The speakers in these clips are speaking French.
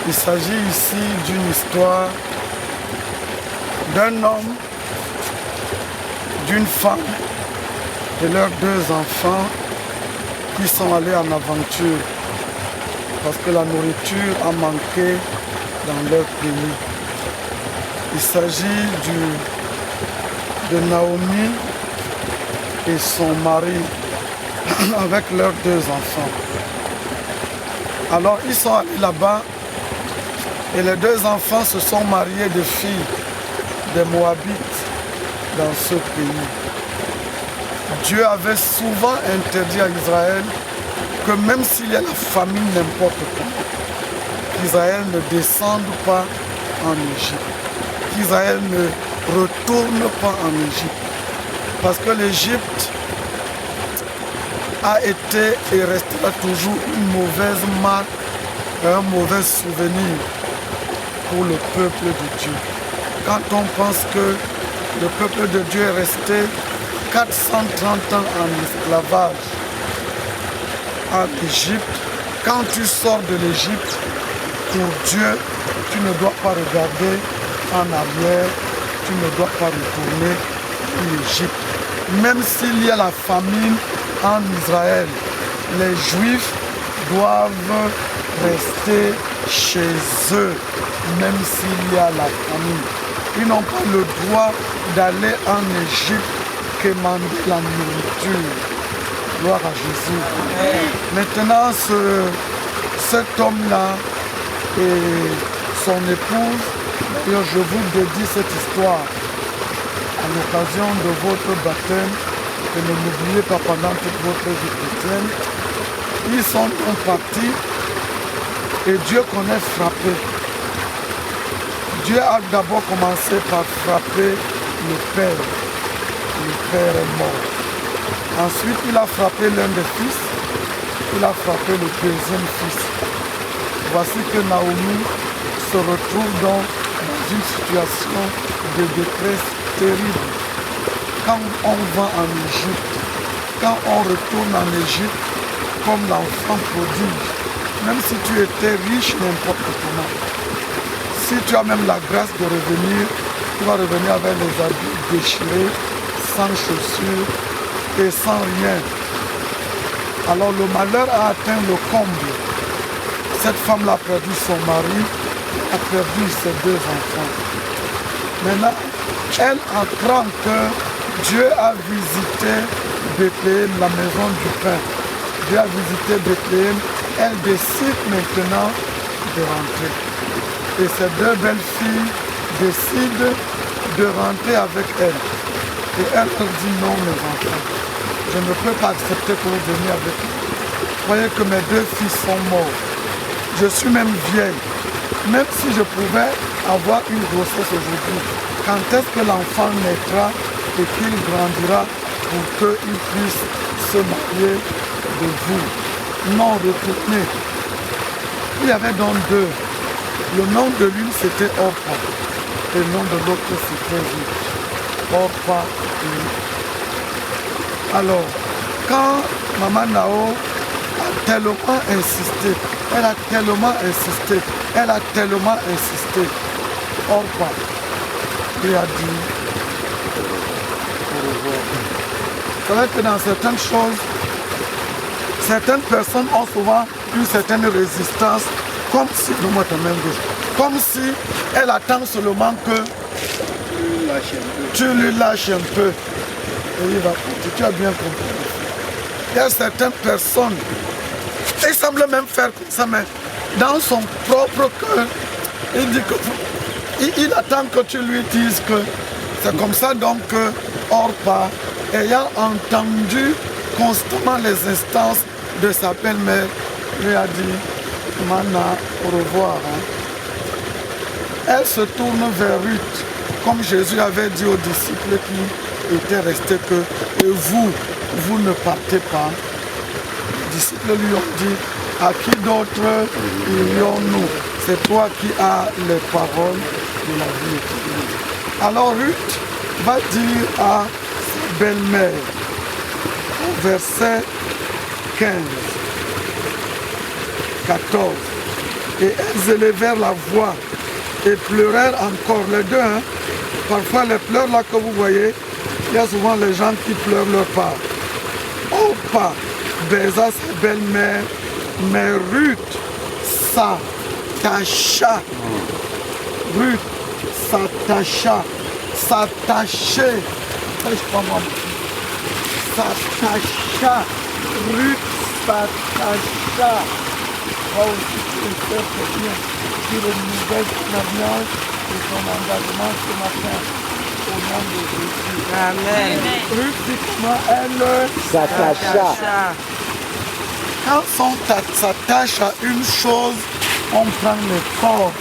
Il s'agit ici d'une histoire d'un homme, d'une femme et leurs 2 enfants qui sont allés en aventure parce que la nourriture a manqué dans leur pays. Il s'agit de Naomi et son mari avec leurs 2 enfants. Alors ils sont allés là-bas et les 2 enfants se sont mariés de filles des Moabites dans ce pays. Dieu avait souvent interdit à Israël que même s'il y a la famine n'importe quoi, qu'Israël ne descende pas en Égypte, qu'Israël ne retourne pas en Égypte. Parce que l'Égypte a été et restera toujours une mauvaise marque, un mauvais souvenir pour le peuple de Dieu. Quand on pense que le peuple de Dieu est resté 430 ans en esclavage en Égypte, quand tu sors de l'Égypte, pour Dieu, tu ne dois pas regarder en arrière, tu ne dois pas retourner en Égypte. Même s'il y a la famine en Israël, les Juifs doivent rester chez eux, même s'il y a la famine. Ils n'ont pas le droit d'aller en Égypte quémander la nourriture. Gloire à Jésus. Maintenant, cet homme-là et son épouse, d'ailleurs je vous dédie cette histoire à l'occasion de votre baptême, que ne l'oubliez pas pendant toute votre vie chrétienne. Ils sont donc partis et Dieu connaît frapper. Dieu a d'abord commencé par frapper le père. Le père est mort. Ensuite, il a frappé l'un des fils. Il a frappé le 2e fils. Voici que Naomi se retrouve dans une situation de détresse terrible. Quand on va en Égypte, quand on retourne en Égypte, comme l'enfant prodige, même si tu étais riche n'importe comment, si tu as même la grâce de revenir, tu vas revenir avec les habits déchirés, sans chaussures et sans rien. Alors le malheur a atteint le comble. Cette femme-là a perdu son mari, a perdu ses 2 enfants. Maintenant, elle apprend que Dieu a visité Bethléem, la maison du pain. Dieu a visité Bethléem. Elle décide maintenant de rentrer. Et ces 2 belles filles décident de rentrer avec elle. Et elle leur dit non, mes enfants, je ne peux pas accepter que vous veniez avec moi. Voyez que mes 2 fils sont morts. Je suis même vieille. Même si je pouvais avoir une grossesse aujourd'hui, quand est-ce que l'enfant naîtra et qu'il grandira pour qu'il puisse se marier de vous? Non, retournez. Il y avait donc 2. Le nom de l'une c'était Orpa et le nom de l'autre c'était Ruth. Orpa et Ruth. Alors, quand Maman Nao a tellement insisté, elle a tellement insisté, elle a tellement insisté, Orpa lui a dit au revoir. C'est vrai que dans certaines choses, certaines personnes ont souvent une certaine résistance, comme si, donne-moi ta main gauche, comme si elle attend seulement que tu lui lâches un peu et il va partir. Tu as bien compris. Il y a certaines personnes, il semble même faire comme ça, mais dans son propre cœur, il dit que il attend que tu lui dises que c'est comme ça. Donc Orpa, ayant entendu constamment les instances de sa belle-mère, lui a dit Mana, au revoir. Elle se tourne vers Ruth, comme Jésus avait dit aux disciples qui étaient restés que vous ne partez pas. Les disciples lui ont dit, à qui d'autre irions-nous? C'est toi qui as les paroles de la vie éternelle. Alors Ruth va dire à sa belle-mère, au verset 15, 14, Et elles élevèrent la voix et pleurèrent encore, les deux. Hein. Parfois les pleurs là que vous voyez, il y a souvent les gens qui pleurent leur part. Orpa baisa sa belle-mère, mais Ruth s'attacha. Ruth s'attacha, s'attacher. S'attacha. Ruth s'attacha. Va aussi se faire bien sur une nouvelle témoignage de son engagement ce matin. Au nom de Jésus. Amen. Ruth, dit comment elle s'attacha. Quand on s'attache à une chose, on prend les cordes.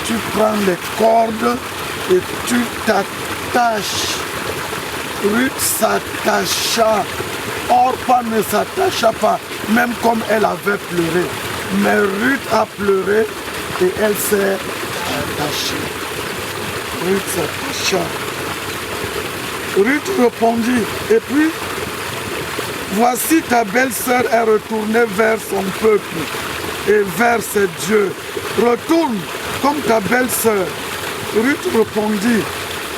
Tu prends les cordes et tu t'attaches. Ruth s'attacha. Orpa ne s'attacha pas, même comme elle avait pleuré. Mais Ruth a pleuré et elle s'est attachée. Ruth s'attacha. Ruth répondit, et puis, voici ta belle-sœur est retournée vers son peuple et vers ses dieux. Retourne comme ta belle-sœur. Ruth répondit,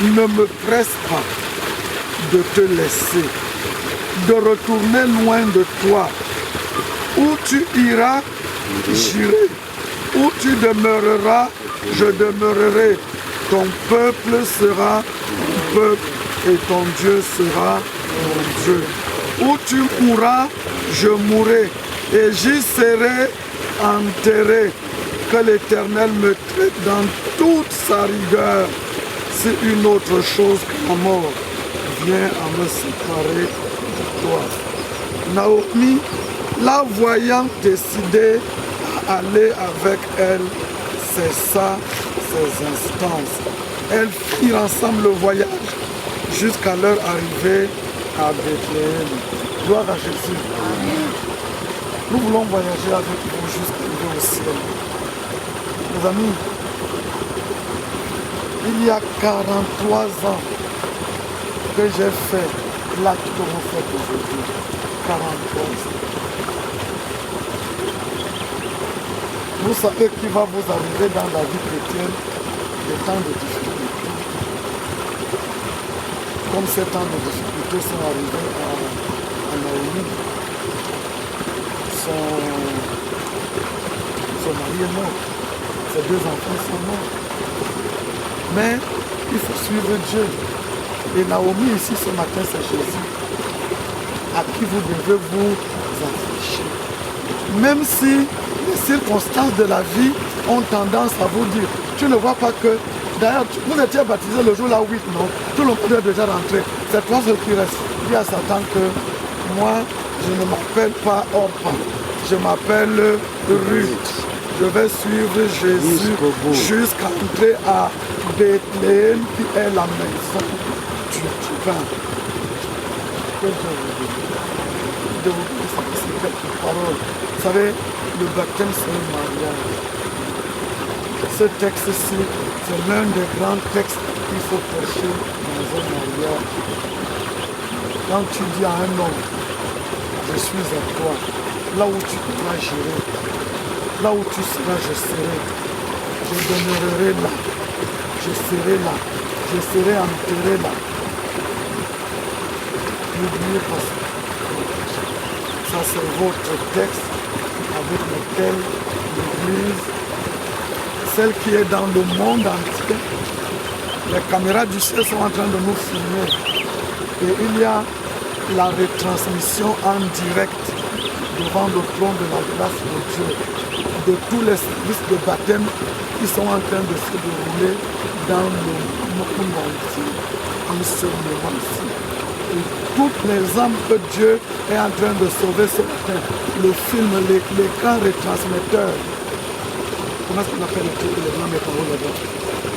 ne me presse pas de te laisser, de retourner loin de toi. Où tu iras, j'irai. Où tu demeureras, je demeurerai. Ton peuple sera mon peuple et ton Dieu sera mon Dieu. Où tu mourras, je mourrai et j'y serai enterré. Que l'Éternel me traite dans toute sa rigueur. Si une autre chose que la mort vient à me séparer de toi. Naomi, la voyant décidée à aller avec elle, cessa ses instances. Elles firent ensemble le voyage jusqu'à leur arrivée à Bethléem. Gloire à Jésus. Nous voulons voyager avec vous jusqu'à au ciel. Mes amis, il y a 43 ans que j'ai fait l'acte que vous faites aujourd'hui. 43 ans. Vous savez qu'il va vous arriver dans la vie chrétienne des temps de difficulté. Comme ces temps de difficulté sont arrivés à Naomi. Son mari est mort. Ses deux enfants sont morts. Mais il faut suivre Dieu. Et Naomi ici ce matin, c'est Jésus à qui vous devez vous afficher. Même si les circonstances de la vie ont tendance à vous dire, tu ne vois pas que, d'ailleurs, vous étiez baptisé le jour là 8, non? Tout le monde est déjà rentré. C'est toi seul qui reste. Dis à Satan que moi, je ne m'appelle pas Orpa, je m'appelle Ruth. Je vais suivre Jésus jusqu'à entrer à Bethléem, qui est la maison du divin. Que Dieu vous bénisse. De vous dire quelques paroles. Vous savez, le baptême, c'est un mariage. Ce texte-ci, c'est l'un des grands textes qu'il faut prêcher dans un mariage. Quand tu dis à un homme, je suis à toi, là où tu pourras gérer, là où tu seras, je serai. Je demeurerai là, je serai là, je serai enterré là. N'oubliez pas ça. Ça, c'est votre texte avec lequel l'Église, celle qui est dans le monde entier, les caméras du ciel sont en train de nous filmer. Et il y a la retransmission en direct devant le trône de la grâce de Dieu, de tous les services de baptême qui sont en train de se dérouler dans le monde entier, en ce moment ici. Et toutes les âmes que Dieu est en train de sauver ce matin, le film, l'écran retransmetteur, comment est-ce qu'on appelle le truc, les grands météros là-bas?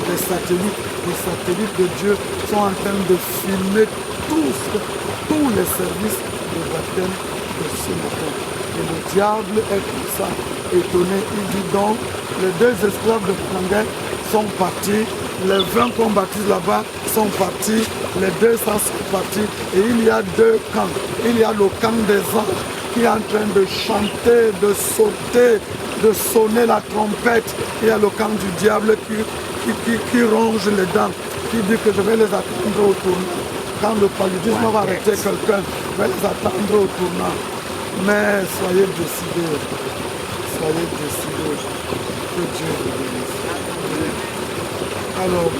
Les satellites de Dieu sont en train de filmer tous les services de baptême de ce matin. Et le diable est comme ça, étonné. Il dit donc, les deux esclaves de Frangais sont partis, les 20 qu'on baptise là-bas sont partis, les 200 sont partis, et il y a deux camps. Il y a le camp des anges qui est en train de chanter, de sauter, de sonner la trompette. Il y a le camp du diable qui ronge les dents, qui dit que je vais les attendre au tournant. Quand le paludisme va arrêter quelqu'un, je vais les attendre au tournant. Mais soyez décidés. Soyez décidés. Que Dieu vous bénisse. Alors,